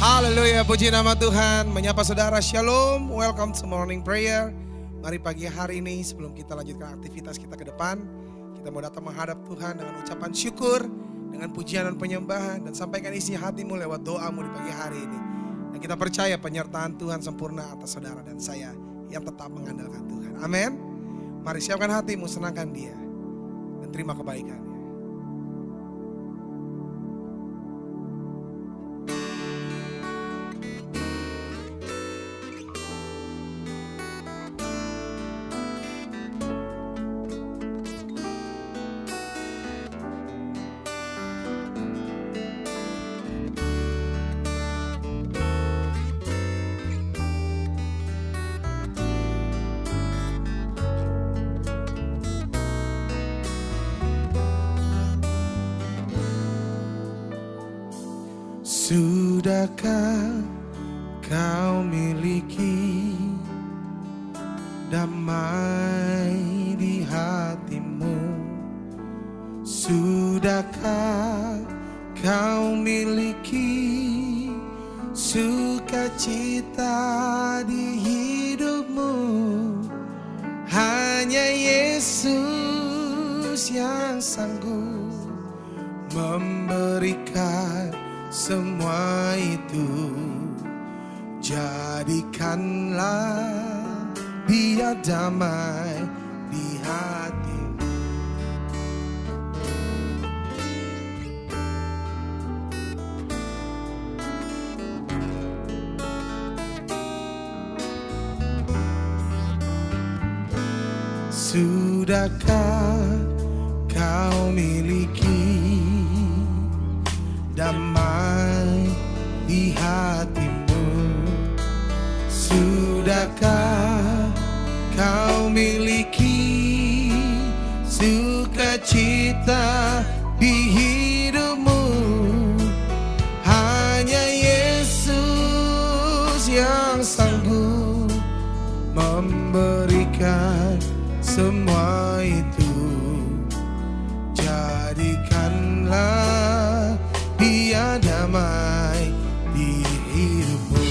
Haleluya, puji nama Tuhan. Menyapa saudara, shalom, welcome to morning prayer. Mari pagi hari ini sebelum kita lanjutkan aktivitas kita ke depan, kita mau datang menghadap Tuhan dengan ucapan syukur, dengan pujian dan penyembahan, dan sampaikan isi hatimu lewat doamu di pagi hari ini. Dan kita percaya penyertaan Tuhan sempurna atas saudara dan saya yang tetap mengandalkan Tuhan. Amin. Mari siapkan hatimu, senangkan Dia, dan terima kebaikan. Sudahkah kau miliki damai di hatimu? Sudahkah kau miliki sukacita di hidupmu? Hanya Yesus yang sanggup memberikan semua itu. Jadikanlah Dia damai di hati. Sudahkah kau miliki damai di hatimu? Sudahkah kau miliki sukacita di hidupmu? Hanya Yesus yang sanggup memberikan semua itu. Jadikanlah Dia damai di hidupmu.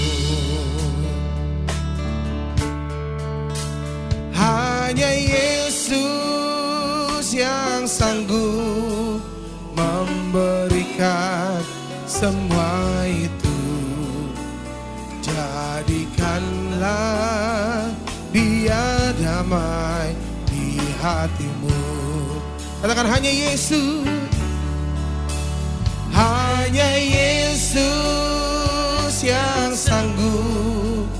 Hanya Yesus yang sanggup memberikan semua itu. Jadikanlah Dia damai di hatimu. Katakan hanya Yesus. Hanya Yesus yang sanggup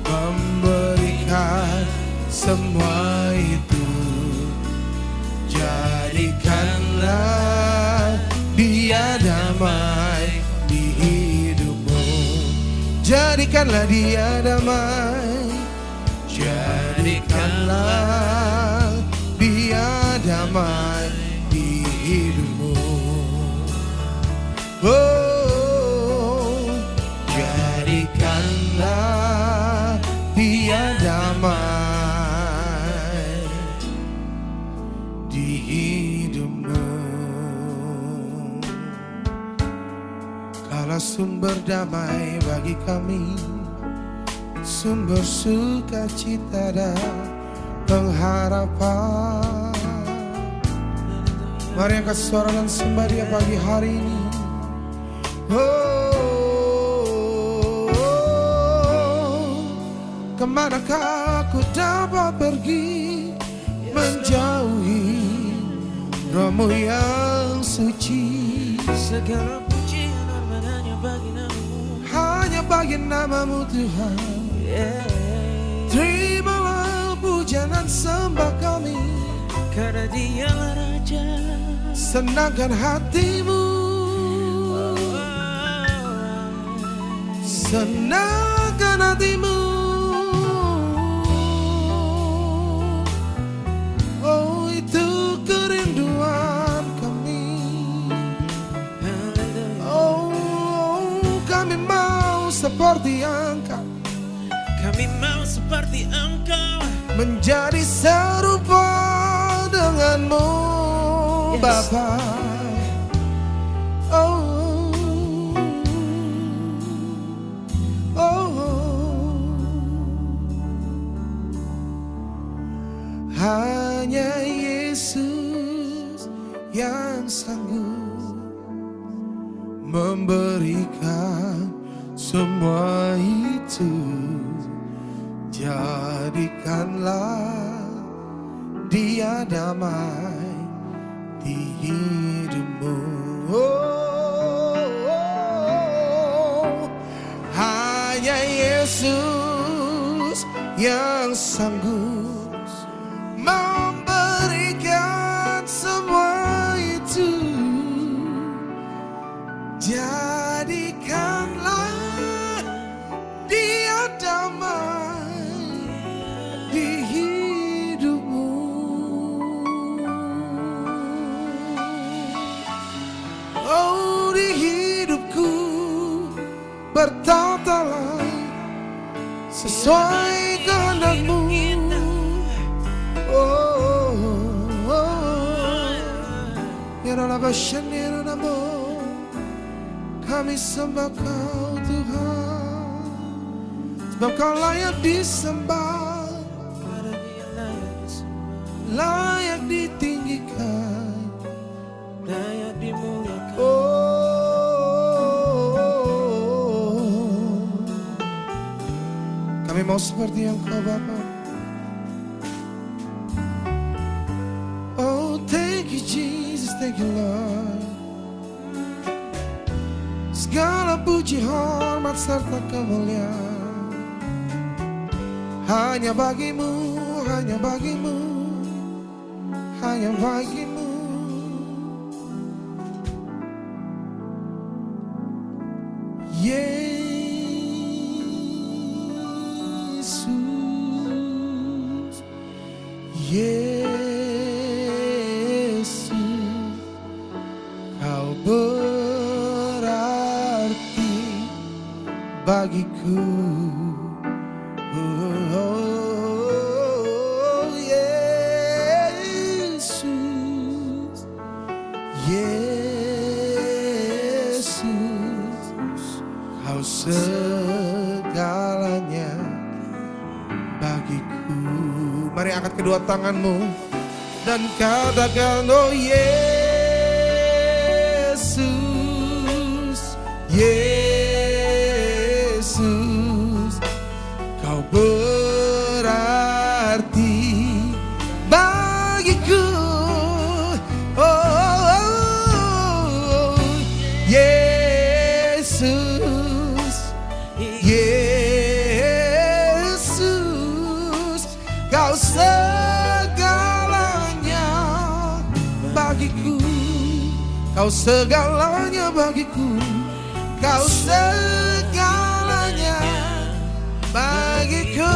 memberikan semua itu. Jadikanlah Dia damai di hidupmu. Jadikanlah Dia damai. Jadikanlah Dia damai di hidupmu. Oh, jadikanlah Dia damai di hidupmu. Kaulah sumber damai bagi kami, sumber sukacita dan pengharapan. Mari angkat suara dan sembah Dia pagi hari ini. Kemanakah aku dapat pergi menjauhi Roh-Mu yang suci? Segala pujian hormat hanya bagi nama-Mu, hanya bagi nama-Mu Tuhan. Terimalah pujian dan sembah kami, karena Dialah Raja. senangkan hatimu, senangkan hatimu. Oh, itu kerinduan kami. Oh, kami mau seperti Engkau, Kami mau seperti Engkau, menjadi serupa denganmu, Yes. Bapa. Oh, Hanya Yesus yang sanggup memberikan semua itu. Jadikanlah Dia damai di hidupmu. Hanya Yesus yang sanggup memberikan semua itu. Jadikanlah Dia damai di hidupmu. Oh, di hidupku bertatalah sesuai kehendak-Mu. Kami sembah Kau Tuhan, sebab Kau layak disembah, layak ditinggikan, layak dimuliakan. Kami mau seperti yang Kau Bapa. Oh, thank you Jesus, thank you Lord. Segala puji, hormat, serta kemuliaan hanya bagimu, hanya bagimu, hanya bagimu. Yesus, Yesus, Kau berarti bagiku. Oh, Yesus, Yesus, Kau segalanya bagiku. Mari angkat kedua tanganmu dan katakan, oh Yesus, Yesus, Kau berarti bagiku. Oh, Yesus, Yesus, Kau segalanya bagiku. Kau segalanya bagiku. Kau segalanya bagiku.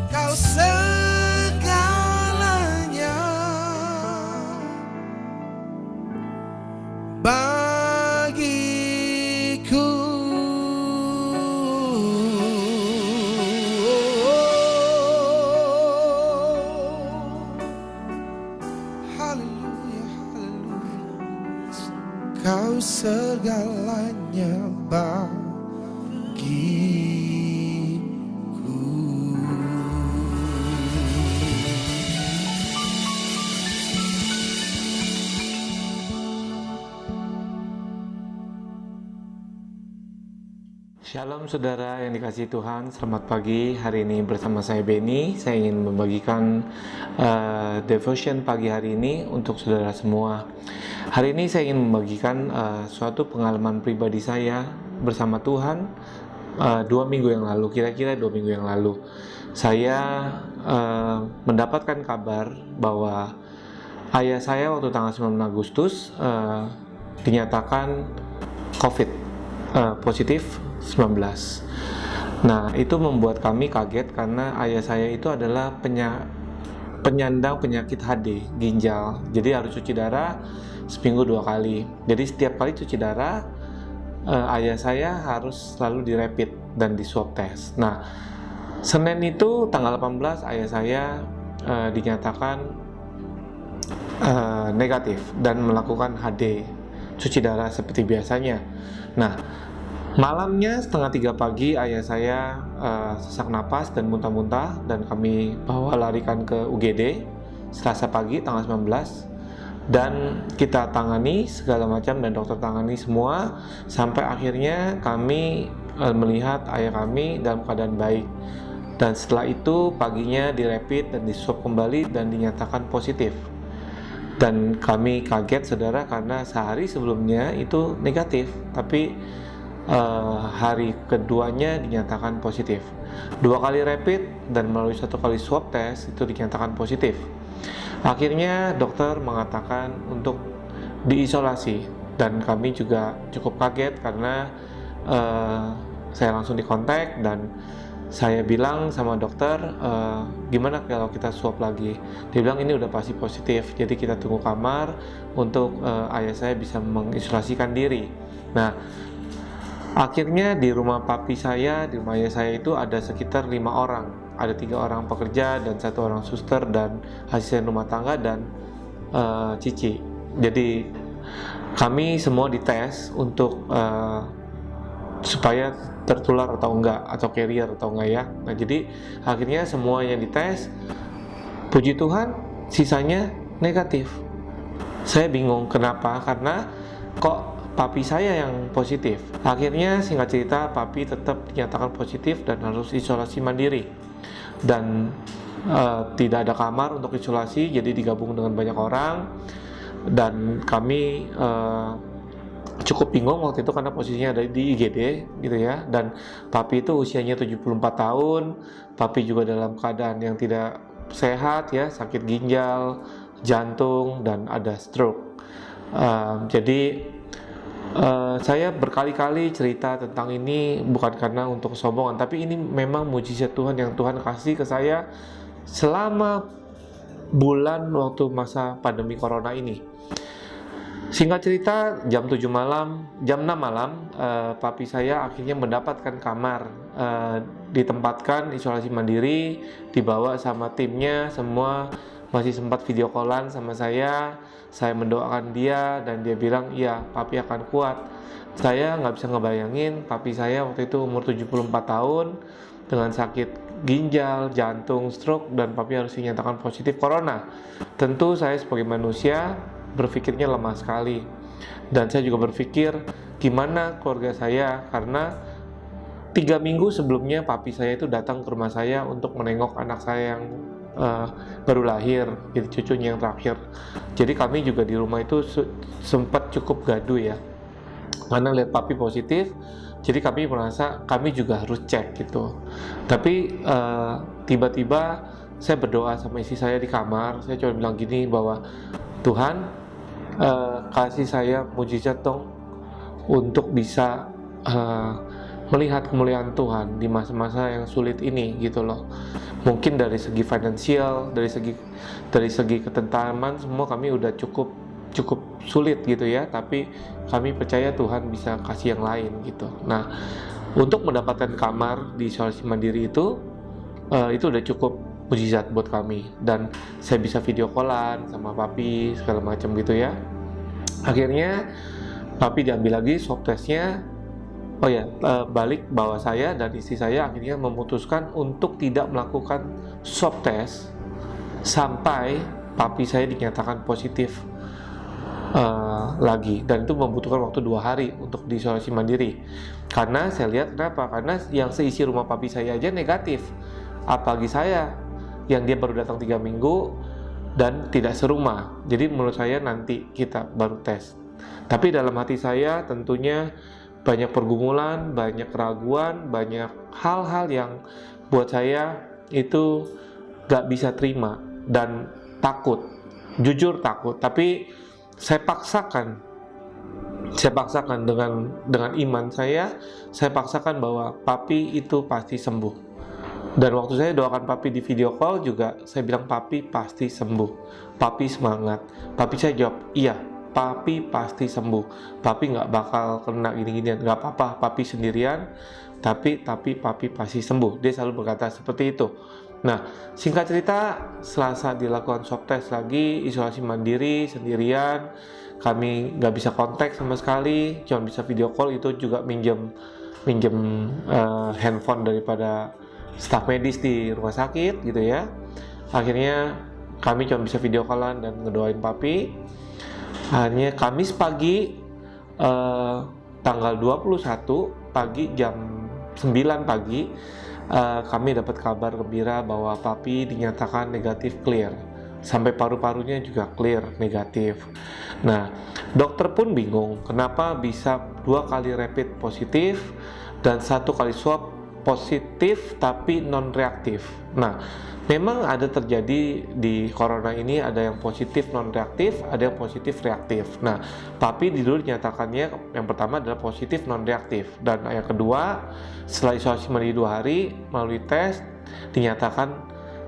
Kau segalanya bagiku. Haleluya, haleluya. Kau segalanya bagiku. Shalom saudara yang dikasihi Tuhan, selamat pagi. Hari ini bersama saya Benny. Saya ingin membagikan devotion pagi hari ini untuk saudara semua. Hari ini saya ingin membagikan suatu pengalaman pribadi saya bersama Tuhan 2 minggu yang lalu, kira-kira 2 minggu yang lalu. Saya mendapatkan kabar bahwa ayah saya waktu tanggal 9 Agustus dinyatakan COVID positif 19. Nah, itu membuat kami kaget karena ayah saya itu adalah penyandang penyakit HD ginjal. Jadi harus cuci darah seminggu 2 kali. Jadi setiap kali cuci darah ayah saya harus selalu dirapid dan di swab test. Nah, Senin itu tanggal 18 ayah saya dinyatakan negatif dan melakukan HD cuci darah seperti biasanya. Nah, Malamnya setengah 3 pagi ayah saya sesak napas dan muntah-muntah dan kami bawa larikan ke UGD Selasa pagi tanggal 19 dan kita tangani segala macam dan dokter tangani semua sampai akhirnya kami melihat ayah kami dalam keadaan baik. Dan setelah itu paginya dirapid dan diswab kembali dan dinyatakan positif. Dan kami kaget saudara karena sehari sebelumnya itu negatif, tapi hari keduanya dinyatakan positif. 2 kali rapid dan melalui 1 kali swab test itu dinyatakan positif. Akhirnya dokter mengatakan untuk diisolasi dan kami juga cukup kaget karena saya langsung dikontak dan saya bilang sama dokter, gimana kalau kita swab lagi? Dia bilang ini udah pasti positif, jadi kita tunggu kamar untuk ayah saya bisa mengisolasikan diri. Nah, akhirnya di rumah papi saya, di rumah ayah saya itu ada sekitar 5 orang. Ada 3 orang pekerja dan 1 orang suster dan asisten rumah tangga dan cici. Jadi kami semua dites untuk supaya tertular atau enggak, atau carrier atau enggak ya. Nah jadi akhirnya semuanya dites, puji Tuhan sisanya negatif. Saya bingung kenapa, karena kok papi saya yang positif. Akhirnya singkat cerita papi tetap dinyatakan positif dan harus isolasi mandiri dan tidak ada kamar untuk isolasi, jadi digabung dengan banyak orang dan kami cukup bingung waktu itu karena posisinya ada di IGD gitu ya, dan papi itu usianya 74 tahun, papi juga dalam keadaan yang tidak sehat ya, sakit ginjal, jantung dan ada stroke. Jadi saya berkali-kali cerita tentang ini bukan karena untuk kesombongan, tapi ini memang mujizat Tuhan yang Tuhan kasih ke saya selama bulan waktu masa pandemi corona ini. Singkat cerita, jam 6 malam, papi saya akhirnya mendapatkan kamar, ditempatkan isolasi mandiri, dibawa sama timnya, semua masih sempat video callan sama saya mendoakan dia, dan dia bilang, iya, papi akan kuat. Saya nggak bisa ngebayangin, papi saya waktu itu umur 74 tahun, dengan sakit ginjal, jantung, stroke, dan papi harus dinyatakan positif corona. Tentu saya sebagai manusia berpikirnya lemah sekali, dan saya juga berpikir gimana keluarga saya, karena 3 minggu sebelumnya papi saya itu datang ke rumah saya untuk menengok anak saya yang baru lahir, jadi cucunya yang terakhir. Jadi kami juga di rumah itu sempat cukup gaduh ya, karena lihat papi positif, jadi kami merasa kami juga harus cek gitu. Tapi tiba-tiba saya berdoa sama istri saya di kamar, saya cuma bilang gini bahwa Tuhan, kasih saya mujizat dong untuk bisa melihat kemuliaan Tuhan di masa-masa yang sulit ini gitu loh. Mungkin dari segi finansial, dari segi ketentaman, semua kami udah cukup sulit gitu ya, tapi kami percaya Tuhan bisa kasih yang lain gitu. Nah, untuk mendapatkan kamar di isolasi mandiri itu udah cukup mujizat buat kami, dan saya bisa video callan sama papi segala macam gitu ya. Akhirnya papi diambil lagi swab testnya. Balik bawa saya dan istri saya akhirnya memutuskan untuk tidak melakukan swab test sampai papi saya dinyatakan positif lagi, dan itu membutuhkan waktu 2 hari untuk diisolasi mandiri. Karena saya lihat kenapa? Karena yang seisi rumah papi saya aja negatif, apalagi saya yang dia baru datang 3 minggu dan tidak serumah. Jadi menurut saya nanti kita baru tes. Tapi dalam hati saya tentunya banyak pergumulan, banyak keraguan, banyak hal-hal yang buat saya itu gak bisa terima dan takut, jujur takut. Tapi saya paksakan dengan iman saya paksakan bahwa papi itu pasti sembuh. Dan waktu saya doakan papi di video call juga, saya bilang papi pasti sembuh, papi semangat. Papi saya jawab, iya, papi pasti sembuh, papi nggak bakal kena gini-ginian, nggak apa-apa, papi sendirian, tapi papi pasti sembuh. Dia selalu berkata seperti itu. Nah, singkat cerita, Selasa dilakukan swab test lagi, isolasi mandiri sendirian. Kami nggak bisa kontak sama sekali, cuma bisa video call, itu juga minjem handphone daripada staf medis di rumah sakit gitu ya. Akhirnya kami cuma bisa video callan dan ngedoain papi. Akhirnya Kamis pagi tanggal 21 pagi jam 9 pagi kami dapat kabar gembira bahwa papi dinyatakan negatif clear. Sampai paru-parunya juga clear negatif. Nah, dokter pun bingung kenapa bisa 2 kali rapid positif dan 1 kali swab positif tapi non reaktif. Nah, memang ada terjadi di corona ini, ada yang positif non reaktif, ada yang positif reaktif. Nah, papi dulu dinyatakannya yang pertama adalah positif non reaktif, dan yang kedua setelah isolasi mandiri 2 hari melalui tes dinyatakan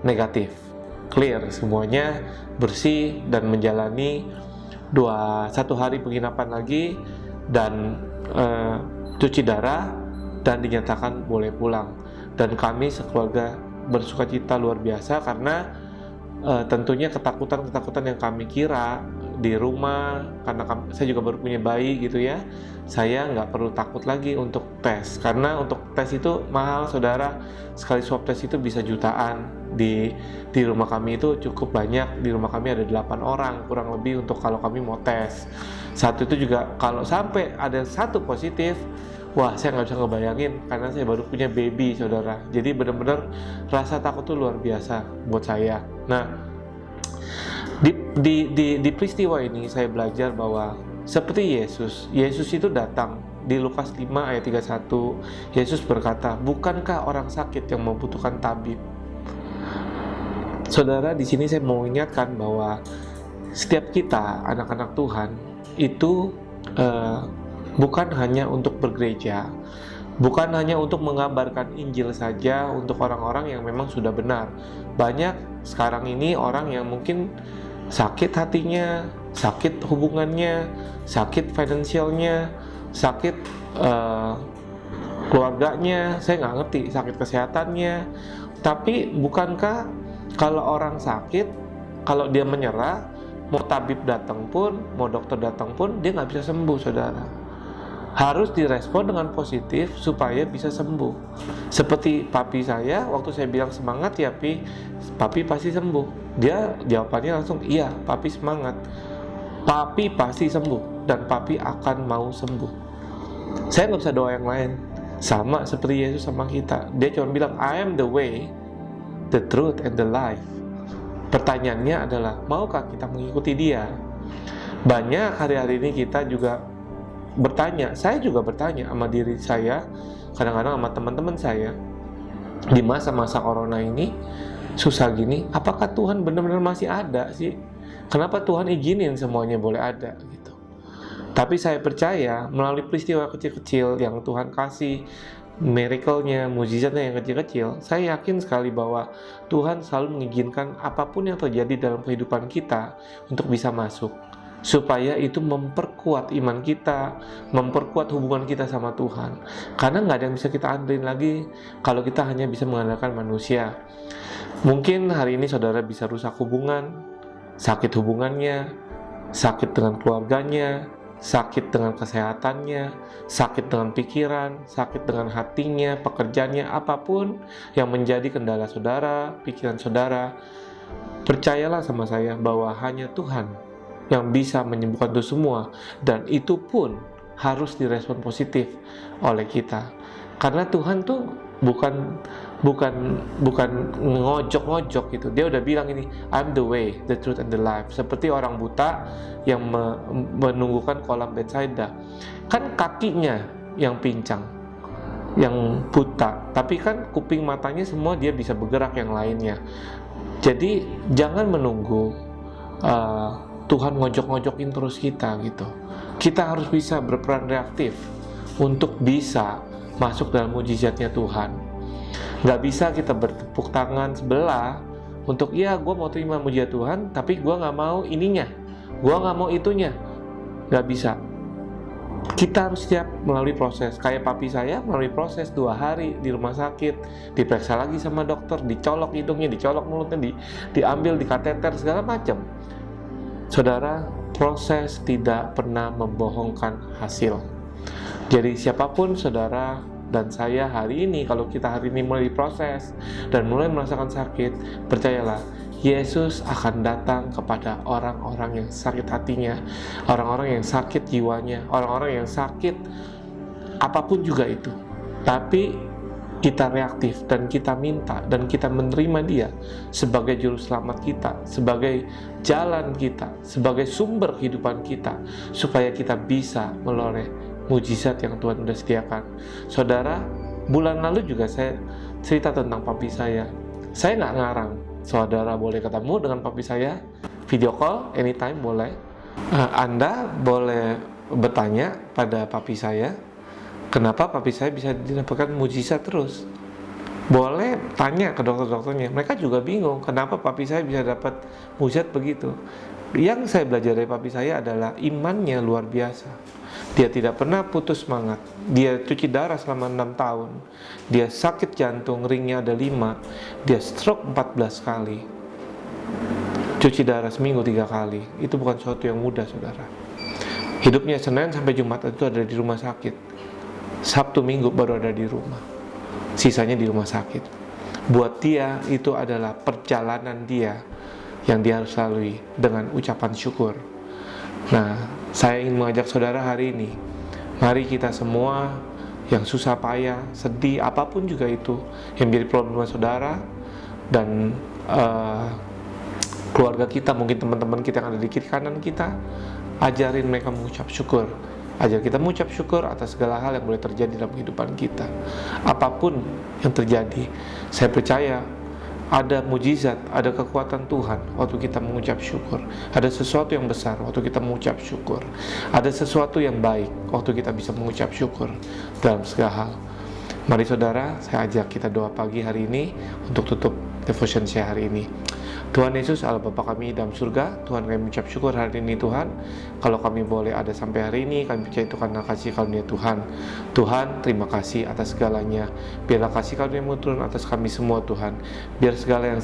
negatif, clear, semuanya bersih dan menjalani 1 hari penginapan lagi dan cuci darah dan dinyatakan boleh pulang. Dan kami sekeluarga bersukacita luar biasa karena tentunya ketakutan yang kami kira di rumah, karena saya juga baru punya bayi gitu ya, saya nggak perlu takut lagi untuk tes, karena untuk tes itu mahal saudara. Sekali swab tes itu bisa jutaan. Di rumah kami itu cukup banyak, di rumah kami ada 8 orang kurang lebih untuk kalau kami mau tes. Saat itu juga kalau sampai ada 1 positif, wah, saya nggak bisa ngebayangin karena saya baru punya baby, saudara. Jadi benar-benar rasa takut tuh luar biasa buat saya. Nah, di peristiwa ini saya belajar bahwa seperti Yesus itu datang di Lukas 5 ayat 31. Yesus berkata, "Bukankah orang sakit yang membutuhkan tabib?" Saudara, di sini saya mau ingatkan bahwa setiap kita anak-anak Tuhan itu bukan hanya untuk bergereja, bukan hanya untuk mengabarkan Injil saja untuk orang-orang yang memang sudah benar. Banyak sekarang ini orang yang mungkin sakit hatinya, sakit hubungannya, sakit finansialnya, sakit keluarganya, saya nggak ngerti, sakit kesehatannya. Tapi bukankah kalau orang sakit, kalau dia menyerah, mau tabib datang pun, mau dokter datang pun, dia nggak bisa sembuh, saudara. Harus direspon dengan positif supaya bisa sembuh. Seperti papi saya, waktu saya bilang semangat ya papi pasti sembuh. Dia jawabannya langsung, iya papi semangat, papi pasti sembuh, dan papi akan mau sembuh. Saya nggak bisa doa yang lain. Sama seperti Yesus sama kita, dia cuma bilang, I am the way, the truth, and the life. Pertanyaannya adalah, maukah kita mengikuti dia? Banyak hari-hari ini kita juga bertanya, saya juga bertanya sama diri saya, kadang-kadang sama teman-teman saya, di masa-masa corona ini, susah gini, apakah Tuhan benar-benar masih ada sih? Kenapa Tuhan izinin semuanya boleh ada gitu? Tapi saya percaya melalui peristiwa kecil-kecil yang Tuhan kasih, miracle-nya, mukjizatnya yang kecil-kecil, saya yakin sekali bahwa Tuhan selalu mengizinkan apapun yang terjadi dalam kehidupan kita untuk bisa masuk, supaya itu memperkuat iman kita, memperkuat hubungan kita sama Tuhan. Karena nggak ada yang bisa kita andelin lagi kalau kita hanya bisa mengandalkan manusia. Mungkin hari ini saudara bisa rusak hubungan, sakit hubungannya, sakit dengan keluarganya, sakit dengan kesehatannya, sakit dengan pikiran, sakit dengan hatinya, pekerjaannya, apapun yang menjadi kendala saudara, pikiran saudara. Percayalah sama saya bahwa hanya Tuhan yang bisa menyembuhkan itu semua, dan itu pun harus direspon positif oleh kita. Karena Tuhan tuh bukan ngojok-ngojok gitu. Dia udah bilang ini, I'm the way, the truth, and the life. Seperti orang buta yang menunggukan kolam Bethsaida. Kan kakinya yang pincang, yang buta, tapi kan kuping matanya semua dia bisa bergerak yang lainnya. Jadi jangan menunggu Tuhan ngojok-ngojokin terus kita gitu. Kita harus bisa berperan reaktif untuk bisa masuk dalam mujizatnya Tuhan. Gak bisa kita bertepuk tangan sebelah untuk, ya gue mau terima mujizat Tuhan, tapi gue gak mau ininya, gue gak mau itunya. Gak bisa. kita harus siap melalui proses. Kayak papi saya melalui proses 2 hari di rumah sakit, diperiksa lagi sama dokter, dicolok hidungnya, dicolok mulutnya, diambil, dikateter, segala macam. Saudara, proses tidak pernah membohongkan hasil. Jadi siapapun saudara dan saya hari ini, kalau kita hari ini mulai diproses dan mulai merasakan sakit, percayalah, Yesus akan datang kepada orang-orang yang sakit hatinya, orang-orang yang sakit jiwanya, orang-orang yang sakit apapun juga itu. Tapi kita reaktif dan kita minta dan kita menerima dia sebagai juru selamat kita, sebagai jalan kita, sebagai sumber kehidupan kita, supaya kita bisa meloreh mujizat yang Tuhan sudah sediakan. Saudara, bulan lalu juga saya cerita tentang papi saya. Saya nggak ngarang. Saudara boleh ketemu dengan papi saya, video call anytime boleh. Anda boleh bertanya pada papi saya, kenapa papi saya bisa didapatkan mujizat terus. Boleh tanya ke dokter-dokternya, mereka juga bingung kenapa papi saya bisa dapat mujizat begitu. Yang saya belajar dari papi saya adalah imannya luar biasa. Dia tidak pernah putus semangat. Dia cuci darah selama 6 tahun. Dia sakit jantung, ringnya ada 5. Dia stroke 14 kali. Cuci darah seminggu 3 kali. Itu bukan sesuatu yang mudah, saudara. Hidupnya Senin sampai Jumat itu ada di rumah sakit. Sabtu Minggu baru ada di rumah. Sisanya di rumah sakit. Buat dia itu adalah perjalanan dia yang dia harus lalui dengan ucapan syukur. Nah, saya ingin mengajak saudara hari ini, mari kita semua yang susah payah, sedih, apapun juga itu yang menjadi problem saudara dan keluarga kita, mungkin teman-teman kita yang ada di kiri kanan kita, ajarin mereka mengucap syukur. Ajar kita mengucap syukur atas segala hal yang boleh terjadi dalam kehidupan kita. Apapun yang terjadi, saya percaya ada mujizat, ada kekuatan Tuhan waktu kita mengucap syukur. Ada sesuatu yang besar waktu kita mengucap syukur. Ada sesuatu yang baik waktu kita bisa mengucap syukur dalam segala hal. Mari saudara, saya ajak kita doa pagi hari ini untuk tutup devotion saya hari ini. Tuhan Yesus, Allah Bapa kami dalam surga, Tuhan kami mengucap syukur hari ini Tuhan. Kalau kami boleh ada sampai hari ini, kami percaya itu karena kasih karunia Tuhan. Tuhan, terima kasih atas segalanya. Biarlah kasih karunia-Mu turun atas kami semua Tuhan. Biar segala yang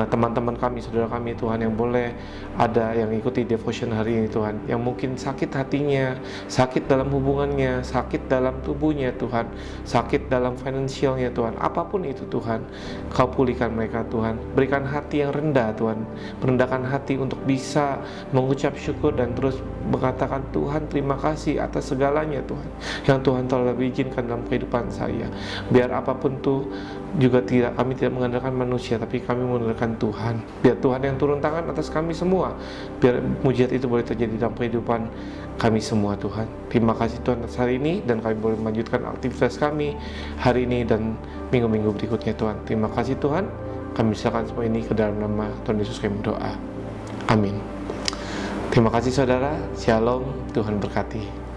teman-teman kami, saudara kami Tuhan yang boleh ada yang ikuti devotion hari ini Tuhan, yang mungkin sakit hatinya, sakit dalam hubungannya, sakit dalam tubuhnya Tuhan, sakit dalam finansialnya Tuhan, apapun itu Tuhan, Kau pulihkan mereka Tuhan. Berikan hati yang rendah Tuhan, merendahkan hati untuk bisa mengucap syukur dan terus mengatakan Tuhan terima kasih atas segalanya Tuhan yang Tuhan telah izinkan dalam kehidupan saya. Biar apapun tuh juga kami tidak mengandalkan manusia, tapi kami mengandalkan Tuhan. Biar Tuhan yang turun tangan atas kami semua, biar mujizat itu boleh terjadi dalam kehidupan kami semua Tuhan. Terima kasih Tuhan atas hari ini, dan kami boleh melanjutkan aktivitas kami hari ini dan minggu-minggu berikutnya Tuhan. Terima kasih Tuhan. Kami serahkan semua ini ke dalam nama Tuhan Yesus kami berdoa. Amin. Terima kasih saudara. Shalom. Tuhan berkati.